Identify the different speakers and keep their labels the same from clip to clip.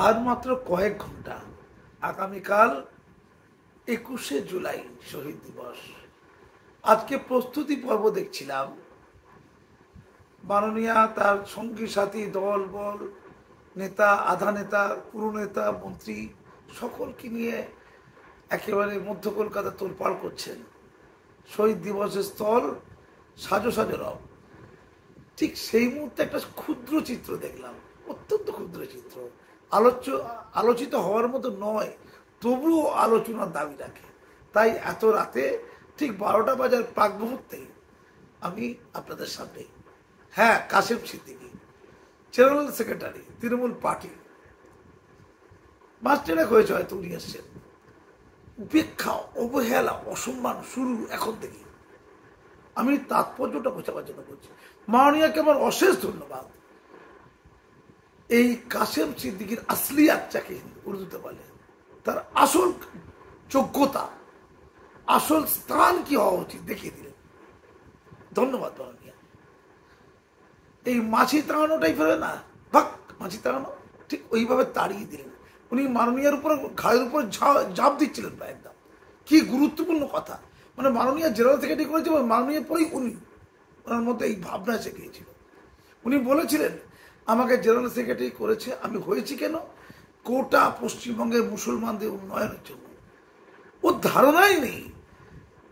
Speaker 1: আর মাত্র কয়েক ঘন্টা, আগামীকাল 21শে জুলাই শহীদ দিবস। আজকে প্রস্তুতি পর্ব দেখছিলাম, মাননীয়া তার সঙ্গী সাথী দল বল নেতা, আধা নেতা, পুরো নেতা, মন্ত্রী সকলকে নিয়ে একেবারে মধ্য কলকাতা তোলপাড় করছেন। শহীদ দিবসের স্থল সাজো সাজো রব। ঠিক সেই মুহূর্তে একটা ক্ষুদ্র চিত্র দেখলাম, অত্যন্ত ক্ষুদ্র চিত্র, আলোচিত হওয়ার মতো নয়, তবুও আলোচনার দাবি রাখে। তাই এত রাতে ঠিক 12টা বাজার প্রাক মুহূর্তে আমি আপনাদের সামনে, Kashem Siddiqui, general secretary, Trinamool party, মাস ট্রেনেক হয়েছে হয়তো, উনি এসছেন। উপেক্ষা, অবহেলা, অসম্মান শুরু এখন থেকে। আমি তাৎপর্যটা বোঝাবার জন্য বলছি। মাননীয়াকে আমার অশেষ ধন্যবাদ। এই কাশেম সিদ্দিকীর আসলিয়াত যাকে উর্দুতে বলে, তার আসল যোগ্যতা, আসল স্থান কি হওয়া উচিত দেখিয়ে দিলেন। ধন্যবাদ মাননীয়া। এই মাছি তাড়ানোটাই ফেলে না, ভাগ মাছি তাড়ানো, ঠিক ওইভাবে তাড়িয়ে দিলেন। উনি মাননীয়ার উপর, ঘাড়ের উপর ঝাঁপ দিচ্ছিলেন প্রায় একদম। কি গুরুত্বপূর্ণ কথা, মানে মাননীয়া জেনারেল সেক্রেটারি করেছে, মাননীয়ার পরেই উনি, ওনার মধ্যে এই ভাবনা এসে গিয়েছিল। উনি বলেছিলেন আমাকে জেনারেল সেক্রেটারি করেছে, আমি হয়েছি কেন, কোটা পশ্চিমবঙ্গের মুসলমানদের উন্নয়নের জন্য। ওর ধারণাই নেই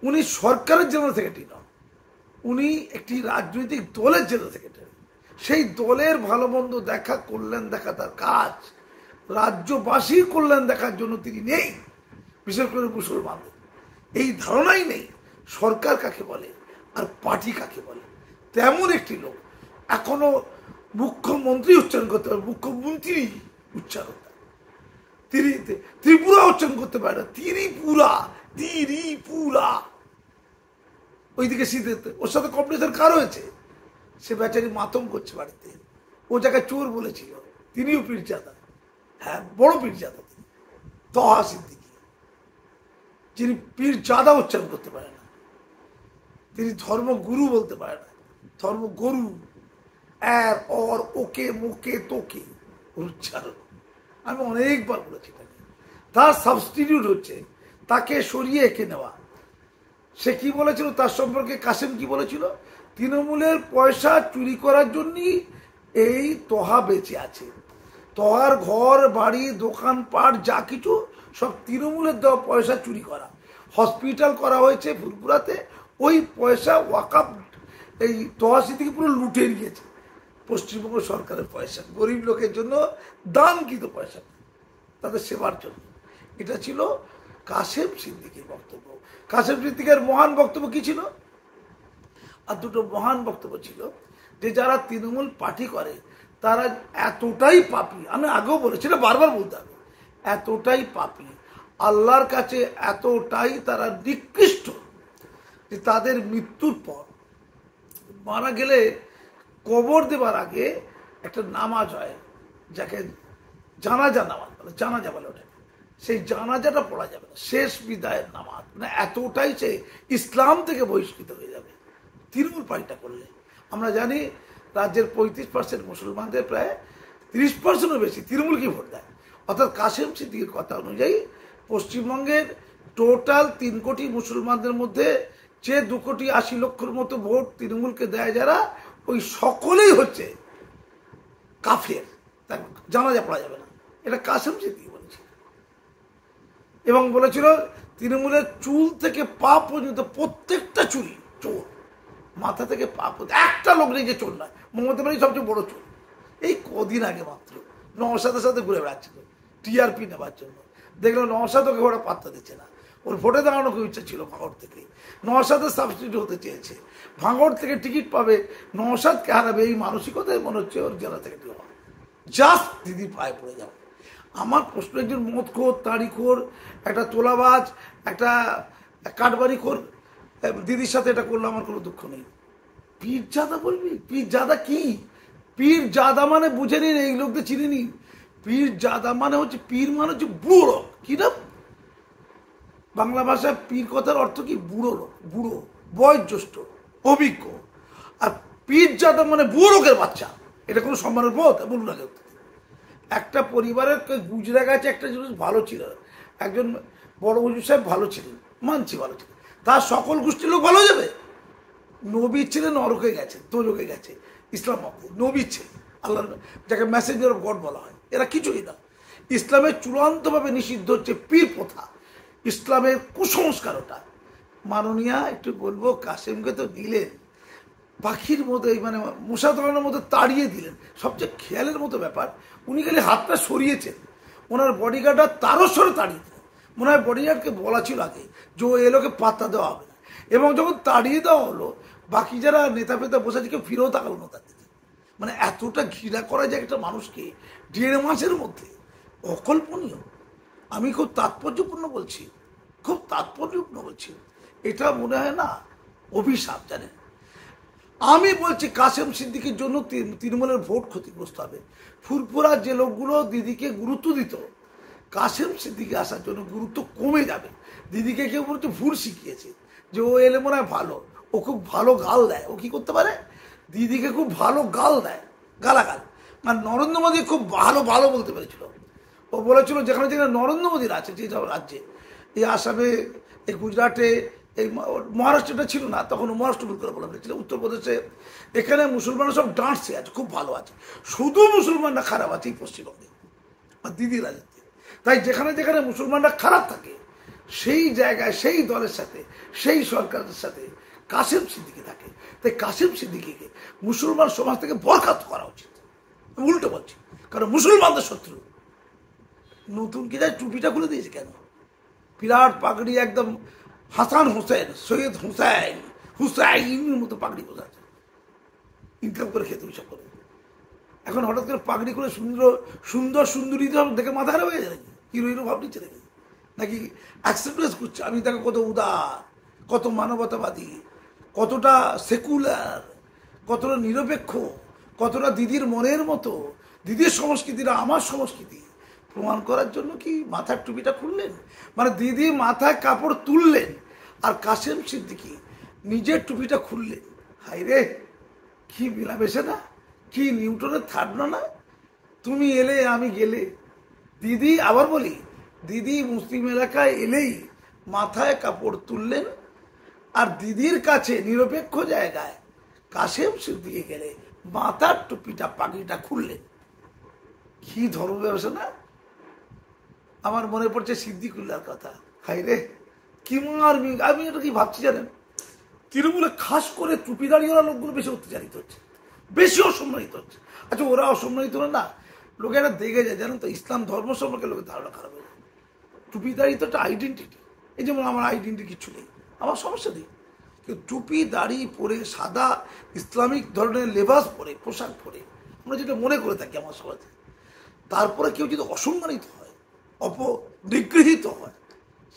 Speaker 1: উনি সরকারের জেনারেল সেক্রেটারি নন, উনি একটি রাজনৈতিক দলের জেনারেল সেক্রেটারি। সেই দলের ভালো মন্দ দেখা, কল্যাণ দেখা তার কাজ। রাজ্যবাসীর কল্যাণ দেখার জন্য তিনি নেই, বিশেষ করে মুসলমানদের। এই ধারণাই নেই সরকার কাকে বলে আর পার্টি কাকে বলে। তেমন একটি লোক এখনো মুখ্যমন্ত্রী উচ্চারণ করতে পারে, মুখ্যমন্ত্রী উচ্চারণ, তিনি ত্রিপুরা উচ্চারণ করতে পারে না, ত্রিপুরা। ওইদিকে শীতে ওর সাথে কম্পিটিশন কার হয়েছে, সে বেচারি মাতম করছে বাড়িতে। ও জায়গায় চোর বলেছিল, তিনিও পীরজাদা, বড় পীরজাদা তিনি, তহা সিদ্দিকী, যিনি পীরজাদা উচ্চারণ করতে পারে না, তিনি ধর্মগুরু বলতে পারে না, ধর্মগরু, ওকে মুখে তোকে উচ্চারণ। আমি অনেকবার বলেছি তাকে, তার সাবস্টিটিউট হচ্ছে তাকে সরিয়ে এঁকে নেওয়া। সে কি বলেছিল তার সম্পর্কে, কাশেম কি বলেছিল, তৃণমূলের পয়সা চুরি করার জন্যই এই তহা বেঁচে আছে। তহার ঘর বাড়ি দোকানপাট যা কিছু সব তৃণমূলের দেওয়া পয়সা চুরি করা। হসপিটাল করা হয়েছে ফুলপুরাতে, ওই পয়সা ওয়াকাফ এই তহা সিদ্দিকী পুরো লুটে নিয়েছে। পশ্চিমবঙ্গ সরকারের পয়সা, গরিব লোকের জন্য দানকৃত পয়সা, তাদের সেবার জন্য। এটা ছিল কাশেম সিদ্দিকীর বক্তব্য। কাশেম সিদ্দিকীর মহান বক্তব্য কি ছিল, আর দুটো মহান বক্তব্য ছিল যে যারা তৃণমূল পার্টি করে তারা এতটাই পাপী, আমি আগেও বলেছি, বারবার বলতে হবে, এতটাই পাপী, আল্লাহর কাছে এতটাই তারা নিকৃষ্ট যে তাদের মৃত্যুর পর, মারা গেলে কবর দেবার আগে একটা নামাজ হয়, যাকে জানাজা নামাজ বলে, জানাজা বলে ওটা, সেই জানাজাটা পড়া যাবে না, শেষ বিদায়ের নামাজ। মানে এতটাই সে ইসলাম থেকে বহিষ্কৃত হয়ে যাবে তৃণমূল পার্টিটা করলে। আমরা জানি রাজ্যের 35% মুসলমানদের প্রায় 30%-এর বেশি তৃণমূলকে ভোট দেয়। অর্থাৎ কাশেম সিদ্দিকীর কথা অনুযায়ী পশ্চিমবঙ্গের টোটাল 3 কোটি মুসলমানদের মধ্যে যে 2,80,00,000 মতো ভোট তৃণমূলকে দেয় যারা, ওই সকলেই হচ্ছে কাফের, তাই জানাজা পড়া যাবে না। এটা কাশেম সিদ্দিকী বলেছিল, এবং বলেছিল তৃণমূলের চুল থেকে পা পর্যন্ত প্রত্যেকটা চুরি চোর, মাথা থেকে পা পর্যন্ত। একটা লোক নেই যে চোর নয়, মমতা ব্যানার্জি সবচেয়ে বড় চোর। এই কদিন আগে মাত্র নওশাদের সাথে ঘুরে বেড়াচ্ছিল টিআরপি নেবার জন্য, দেখলো নওশাদ ওকে ওরা পাত্তা দিচ্ছে না। ওর ভোটে দাঁড়ানো খুব ইচ্ছা ছিল ভাঙড় থেকে, নওশাদের সাবস্টিটিউট হতে চেয়েছে, ভাঙড় থেকে টিকিট পাবে, নওশাদকে হারাবে, এই মানসিকতায় মনে হচ্ছে ওর জেলা থেকে জাস্ট দিদি পায়ে পড়ে যাবে। আমার প্রশ্ন, একজন মদখোর, তাড়িখোর, একটা তোলাবাজ, একটা কাঠবাড়িখোর দিদির সাথে এটা করলে আমার কোনো দুঃখ নেই। পীরজাদা বলবি? পীরজাদা কি? পীরজাদা মানে বুঝে নিন, এই লোকদের চিনি নি। পীরজাদা মানে হচ্ছে, পীর মানে হচ্ছে বুড়ো লোক। কি না, বাংলা ভাষায় পীর কথার অর্থ কি, বুড়ো লোক, বুড়ো, বয়োজ্যেষ্ঠ, অভিজ্ঞ। আর পীরজাদা মানে বুড়ো লোকের বাচ্চা। এটা কোনো সম্মানের পথ? বলুন আগে। একটা পরিবারের গুজরা গেছে একটা জিনিস ভালো ছিল, একজন বড় হুজুর সাহেব ভালো ছিলেন, মানছি ভালো ছিলেন, তার সকল গোষ্ঠীর লোক ভালো যাবে? নবী ছিলেন, নরকে গেছে, দোজকে গেছে, ইসলাম মতে নবী ছিলেন, আল্লাহ যাকে মেসেঞ্জার অফ গড বলা হয়, এরা কিছুই না। ইসলামের চূড়ান্তভাবে নিষিদ্ধ হচ্ছে পীর প্রথা, ইসলামের কুসংস্কার ওটা। মাননীয়া একটু বলবো, কাসেমকে তো দিলেন পাখির মতো, মানে মশা ধরানোর মতো তাড়িয়ে দিলেন। সবচেয়ে খেয়ালের মতো ব্যাপার, উনি খালি হাতটা সরিয়েছেন, ওনার বডিগার্ডরা তারও সরে তাড়িয়ে দিলেন। মনে হয় বডিগার্ডকে বলা ছিল আগে যে ও এলোকে পাত্তা দেওয়া হবে না, এবং যখন তাড়িয়ে দেওয়া হলো বাকি যারা নেতা ফেতা বসে আছে কেউ ফিরেও তাকালো না তার দিকে। মানে এতটা ঘৃণা করা যায় একটা মানুষকে 1.5 মাসের মধ্যে, অকল্পনীয়। আমি খুব তাৎপর্যপূর্ণ বলছি, খুব তাৎপর্যপূর্ণ বলছি, এটা মনে হয় না অভিশাপ, জানেন? আমি বলছি কাসেম সিদ্দিকীর জন্য তৃণমূলের ভোট ক্ষতিগ্রস্ত হবে। ফুরফুরা যে লোকগুলো দিদিকে গুরুত্ব দিত, কাসেম সিদ্দিকি আসার জন্য গুরুত্ব কমে যাবে। দিদিকে কেউ বলতে ভুল শিখিয়েছে যে ও এলে মনে হয় ভালো, ও খুব ভালো গাল দেয়, ও কি করতে পারে, দিদিকে খুব ভালো গাল দেয়, গালাগাল। মানে নরেন্দ্র মোদী খুব ভালো ভালো বলতে পেরেছিল। ও বলেছিল যেখানে যেখানে নরেন্দ্র মোদীর আছে, যে সব রাজ্যে, এই আসামে, এই গুজরাটে, এই মহারাষ্ট্রটা ছিল না তখন, মহারাষ্ট্র ভুল করে বলা হয়েছিল, উত্তরপ্রদেশে, এখানে মুসলমানরা সব ডান্সে আছে, খুব ভালো আছে, শুধু মুসলমানরা খারাপ আছে এই পশ্চিমবঙ্গে আর দিদির রাজনীতি। তাই যেখানে যেখানে মুসলমানরা খারাপ থাকে সেই জায়গায়, সেই দলের সাথে, সেই সরকারের সাথে কাসেম সিদ্দিকি থাকে। তাই কাসেম সিদ্দিকিকে মুসলমান সমাজ থেকে বরখাস্ত করা উচিত। উল্টো বলছি, কারণ মুসলমানদের শত্রু। নতুন কি যায় টুপিটা খুলে দিয়েছে কেন? বিরাট পাগড়ি, একদম হাসান হোসেন, সৈয়দ হুসাইন, হুসাইনের মতো পাগড়ি বোঝাচ্ছে, ইনকাম করে খেতে সব করে। এখন হঠাৎ করে পাগড়ি করে সুন্দর সুন্দর সুন্দরী দেখে মাথা খারাপ হয়ে যায়, হিরো হিরো ভাব নিচ্ছে নাকি, নাকি অ্যাকসেপ্টেন্স করছে আমি তাকে কত উদার, কত মানবতাবাদী, কতটা সেকুলার, কতটা নিরপেক্ষ, কতটা দিদির মনের মতো, দিদির সংস্কৃতিটা আমার সংস্কৃতি প্রমাণ করার জন্য কি মাথার টুপিটা খুললেন? মানে দিদি মাথায় কাপড় তুললেন আর কাসেম সিদ্দিকি নিজের টুপিটা খুললেন। হাই রে, কি মিলামেশে না, কি নিউটনের থার্ড না, তুমি এলে আমি গেলে। দিদি, আবার বলি, দিদি মুসলিম এলাকায় এলেই মাথায় কাপড় তুললেন, আর দিদির কাছে নিরপেক্ষ জায়গায় কাসেম সিদ্দিকি গেলে মাথার টুপিটা, পাগড়িটা খুললেন। কি ধর্ম ব্যবসা না? আমার মনে পড়ছে সিদ্দিকুল্লার কথা। হাই রে, কি মার, আমি এটা কি ভাবছি জানেন, তৃণমূলে খাস করে টুপিদারিওয়ালা লোকগুলো বেশি অত্যাচারিত হচ্ছে, বেশি অসম্মানিত হচ্ছে। আচ্ছা, ওরা অসম্মানিত না, লোকে একটা দেখে যায়, জানেন তো, ইসলাম ধর্ম সম্পর্কে লোকের ধারণা খারাপ হয়ে যায়। টুপিদারি তো একটা আইডেন্টিটি। এই যেমন আমার আইডেন্টিটি কিছু নেই, আমার সমস্যা নেই, কিন্তু টুপি দাড়ি পরে, সাদা ইসলামিক ধরনের লেবাস পরে, পোশাক পরে আমরা যেটা মনে করে থাকি আমার সমাজে, তারপরে কেউ যদি অসম্মানিত হয়, নিগৃহীত হয়,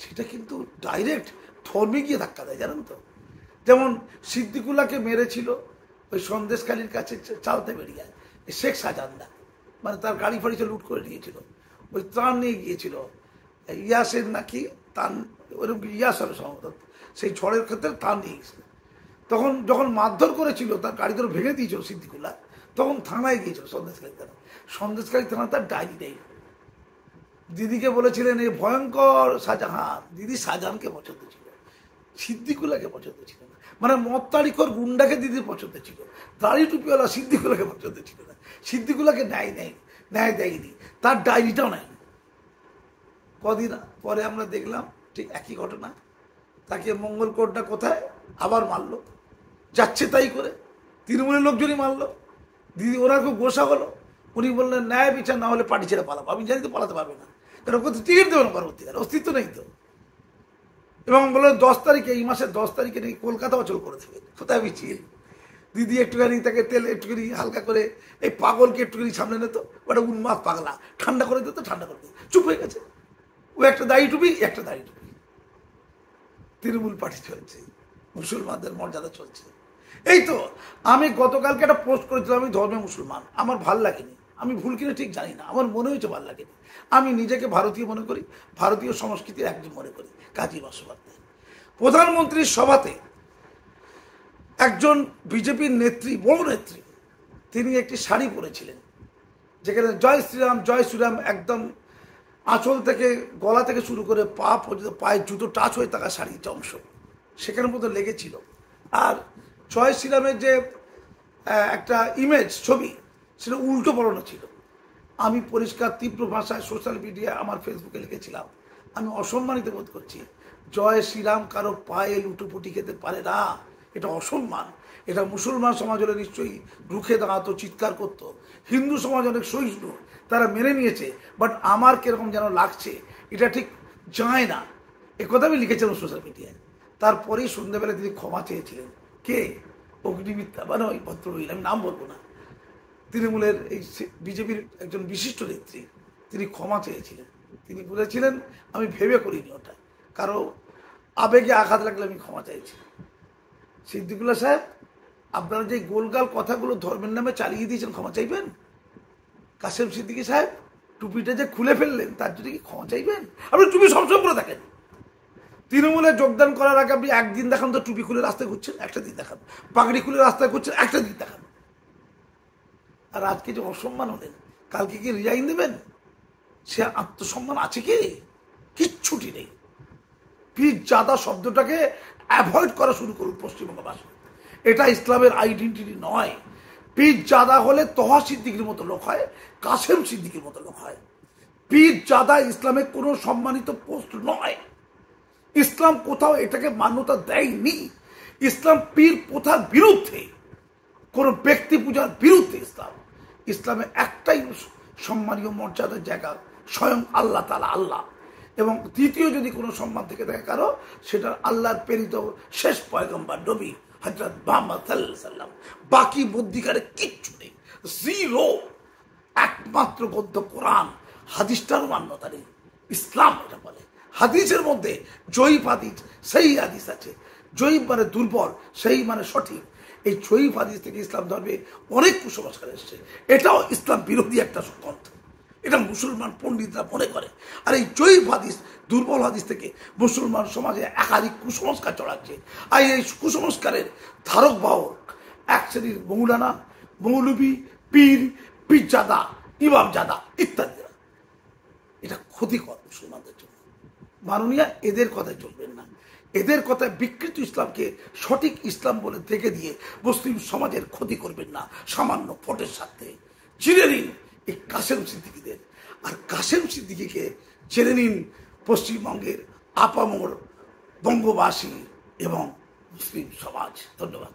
Speaker 1: সেটা কিন্তু ডাইরেক্ট ধর্মে গিয়ে ধাক্কা দেয়, জানেন তো। যেমন সিদ্দিকুল্লাহকে মেরেছিল ওই সন্দেশখালীর কাছে চালতে বেরিয়ে শেখ শাহজাহানরা, মানে তার গাড়ি ফাড়ি লুট করে নিয়েছিল, ওই ত্রাণ নিয়ে গিয়েছিল, ইয়াসের নাকি ত্রাণ, ওইরকম ইয়াস হবে সম্ভবত, সেই ঝড়ের ক্ষেত্রে ত্রাণ নিয়ে গেছিল। তখন যখন মারধর করেছিল, তার গাড়ি ধরে ভেঙে দিয়েছিল সিদ্দিকুল্লাহ, তখন থানায় গিয়েছিল সন্দেশখালী থানা। সন্দেশখালী থানা তার ডায়েরি নেই। দিদিকে বলেছিলেন এই ভয়ঙ্কর শাহজাহান, দিদি শাহজাহানকে পছন্দ ছিল, সিদ্দিকুল্লাহকে পছন্দ ছিল না। মানে মত্তারিকর গুন্ডাকে দিদির পছন্দ ছিল, দাড়ি টুপিওয়ালা সিদ্দিকুল্লাহকে পছন্দ ছিল না। সিদ্দিকুল্লাহকে ন্যায় দেয়নি, তার ডায়েরিটাও নেয়নি। কদিন পরে আমরা দেখলাম ঠিক একই ঘটনা, তাকে মঙ্গলকোটটা কোথায় আবার মারলো, যাচ্ছে তাই করে, তৃণমূলের লোকজনই মারলো। দিদি ওরা খুব গোসা হলো, উনি বললেন ন্যায় বিচার না হলে পার্টি ছেড়ে পালাবো। আমি জানি তো পালাতে পারবে না, কারণ ওকে তো টিকিট দেবে না, পরবর্তীকালে অস্তিত্ব নেই তো। এবং বললেন 10 তারিখে, এই মাসের 10 তারিখে নাকি কলকাতা অচল করে দেবে। কোথায় মিছিল? দিদি একটুখানি তাকে তেল একটুখানি হালকা করে, এই পাগলকে একটুখানি সামনে নিত, ওটা উন্মাদ পাগলা, ঠান্ডা করে দিত, ঠান্ডা করে দিত, চুপ হয়ে গেছে। ও একটা দাড়ি টুপি, একটা দাড়ি টুপি, তৃণমূল পার্টি চলছে, মুসলমানদের মর্যাদা চলছে। এই তো আমি গতকালকে একটা পোস্ট করেছিলাম, আমি ধর্মে মুসলমান, আমার ভাল লাগেনি, আমি ভুল কিনা ঠিক জানি না, আমার মনে হয়েছে ভাল লাগেনি। আমি নিজেকে ভারতীয় মনে করি, ভারতীয় সংস্কৃতির একজন মনে করি, কাজী বন্দ্যোপাধ্যায়। প্রধানমন্ত্রীর সভাতে একজন বিজেপির নেত্রী, বড় নেত্রী, তিনি একটি শাড়ি পরেছিলেন, যেখানে জয় শ্রীরাম একদম আঁচল থেকে গলা থেকে শুরু করে পা পর্যন্ত পায়ে জুতো টাচ হয়ে থাকা শাড়ির অংশ সেখানের মধ্যে লেগেছিল। আর জয় শ্রীরামের যে একটা ইমেজ ছবি সেটা উল্টো পড়ানো ছিল। আমি পরিষ্কার তীব্র ভাষায় সোশ্যাল মিডিয়া আমার ফেসবুকে লিখেছিলাম, আমি অসম্মানিত বোধ করছি। জয় শ্রীরাম কারো পায়ে লুটোপুটি খেতে পারে না, এটা অসম্মান। এটা মুসলমান সমাজ হলে নিশ্চয়ই রুখে দাঁড়াতো, চিৎকার করতো। হিন্দু সমাজ অনেক সহিষ্ণু, তারা মেনে নিয়েছে। বাট আমার কিরকম যেন লাগছে, এটা ঠিক যায় না। একথা আমি লিখেছিলাম সোশ্যাল মিডিয়ায়। তারপরেই সন্ধ্যাবেলা তিনি ক্ষমা চেয়েছিলেন। কে? অগ্নিমিত্রা মানে ওই ভদ্রমহিলা, আমি নাম বলবো না, তৃণমূলের এই বিজেপির একজন বিশিষ্ট নেত্রী, তিনি ক্ষমা চেয়েছিলেন। তিনি বলেছিলেন আমি ভেবে করিনি ওটা, কারো আবেগে আঘাত লাগলে আমি ক্ষমা চাইছি। সিদ্দিকুল্লাহ সাহেব, আপনারা যে গোলগাল কথাগুলো ধর্মের নামে চালিয়ে দিয়েছেন, ক্ষমা চাইবেন? কাসেম সিদ্দিকী সাহেব, টুপিটা যে খুলে ফেললেন তার জন্য কি ক্ষমা চাইবেন? আপনি টুপি সবসময় পরে থাকেন। তৃণমূলে যোগদান করার আগে আপনি একদিন দেখান তো টুপি খুলে রাস্তায় ঘুরছেন, একটা দিন দেখান। পাগড়ি খুলে রাস্তায় ঘুরছেন, একটা দিন দেখান। আর আজকে যে অসম্মান হলেন, কালকে কি রিজাইন দেবেন? সে আত্মসম্মান আছে কি? কিচ্ছুটি নেই। পীরজাদা শব্দটাকে অ্যাভয়েড করা শুরু করুন পশ্চিমবঙ্গবাসী। এটা ইসলামের আইডেন্টিটি নয়। পীরজাদা হলে তহা সিদ্দিকীর মতো লোক হয়, কাসেম সিদ্দিকীর মতো লোক হয়। পীরজাদা ইসলামের কোনো সম্মানিত পোস্ট নয়। ইসলাম কোথাও এটাকে মান্যতা দেয়নি। ইসলাম পীর প্রথার বিরুদ্ধে, কোন ব্যক্তি পূজার বিরুদ্ধে। ইসলামে একটাই সম্মানীয় মর্যাদার জায়গা, স্বয়ং আল্লাহ তাআলা আল্লাহ। এবং দ্বিতীয় যদি কোনো সম্মান থেকে থাকে কারো, সেটা আল্লাহর প্রেরিত শেষ পয়গম্বর নবী হযরত মুহাম্মদ সাল্লাল্লাহু আলাইহি ওয়াসাল্লাম। বাকি বুদ্ধিকারে কিচ্ছু নেই, জিরো। একমাত্র গদ্য কোরআন, হাদিসটারও মান্যতা নেই। ইসলাম এটা বলে। হাদিসের মধ্যে জয়ীফ হাদিস, সেই হাদিস আছে। জয়ীফ মানে দুর্বল, সেই মানে সঠিক। এই জয়ীফ হাদিস থেকে ইসলাম ধর্মে অনেক কুসংস্কার এসছে। এটাও ইসলাম বিরোধী একটা পন্থ, এটা মুসলমান পণ্ডিতরা মনে করে। আর এই জয়ীফ হাদিস, দুর্বল হাদিস থেকে মুসলমান সমাজে একাধিক কুসংস্কার চড়াচ্ছে। আর এই কুসংস্কারের ধারক বাহক এক শ্রেণীর মৌলানা, মৌলবী, পীর, পীরজাদা, ইমামজাদা ইত্যাদিরা। এটা ক্ষতিকর মুসলমানদের জন্য। মাননীয়া, এদের কথায় চলবেন না। এদের কথায় বিকৃত ইসলামকে সঠিক ইসলাম বলে দেখে দিয়ে মুসলিম সমাজের ক্ষতি করবেন না সামান্য ভোটের সাথে। চিনে নিন এই কাসেম সিদ্দিকীদের। আর কাসেম সিদ্দিকীকে জেনে নিন পশ্চিমবঙ্গের আপামর বঙ্গবাসী এবং মুসলিম সমাজ। ধন্যবাদ।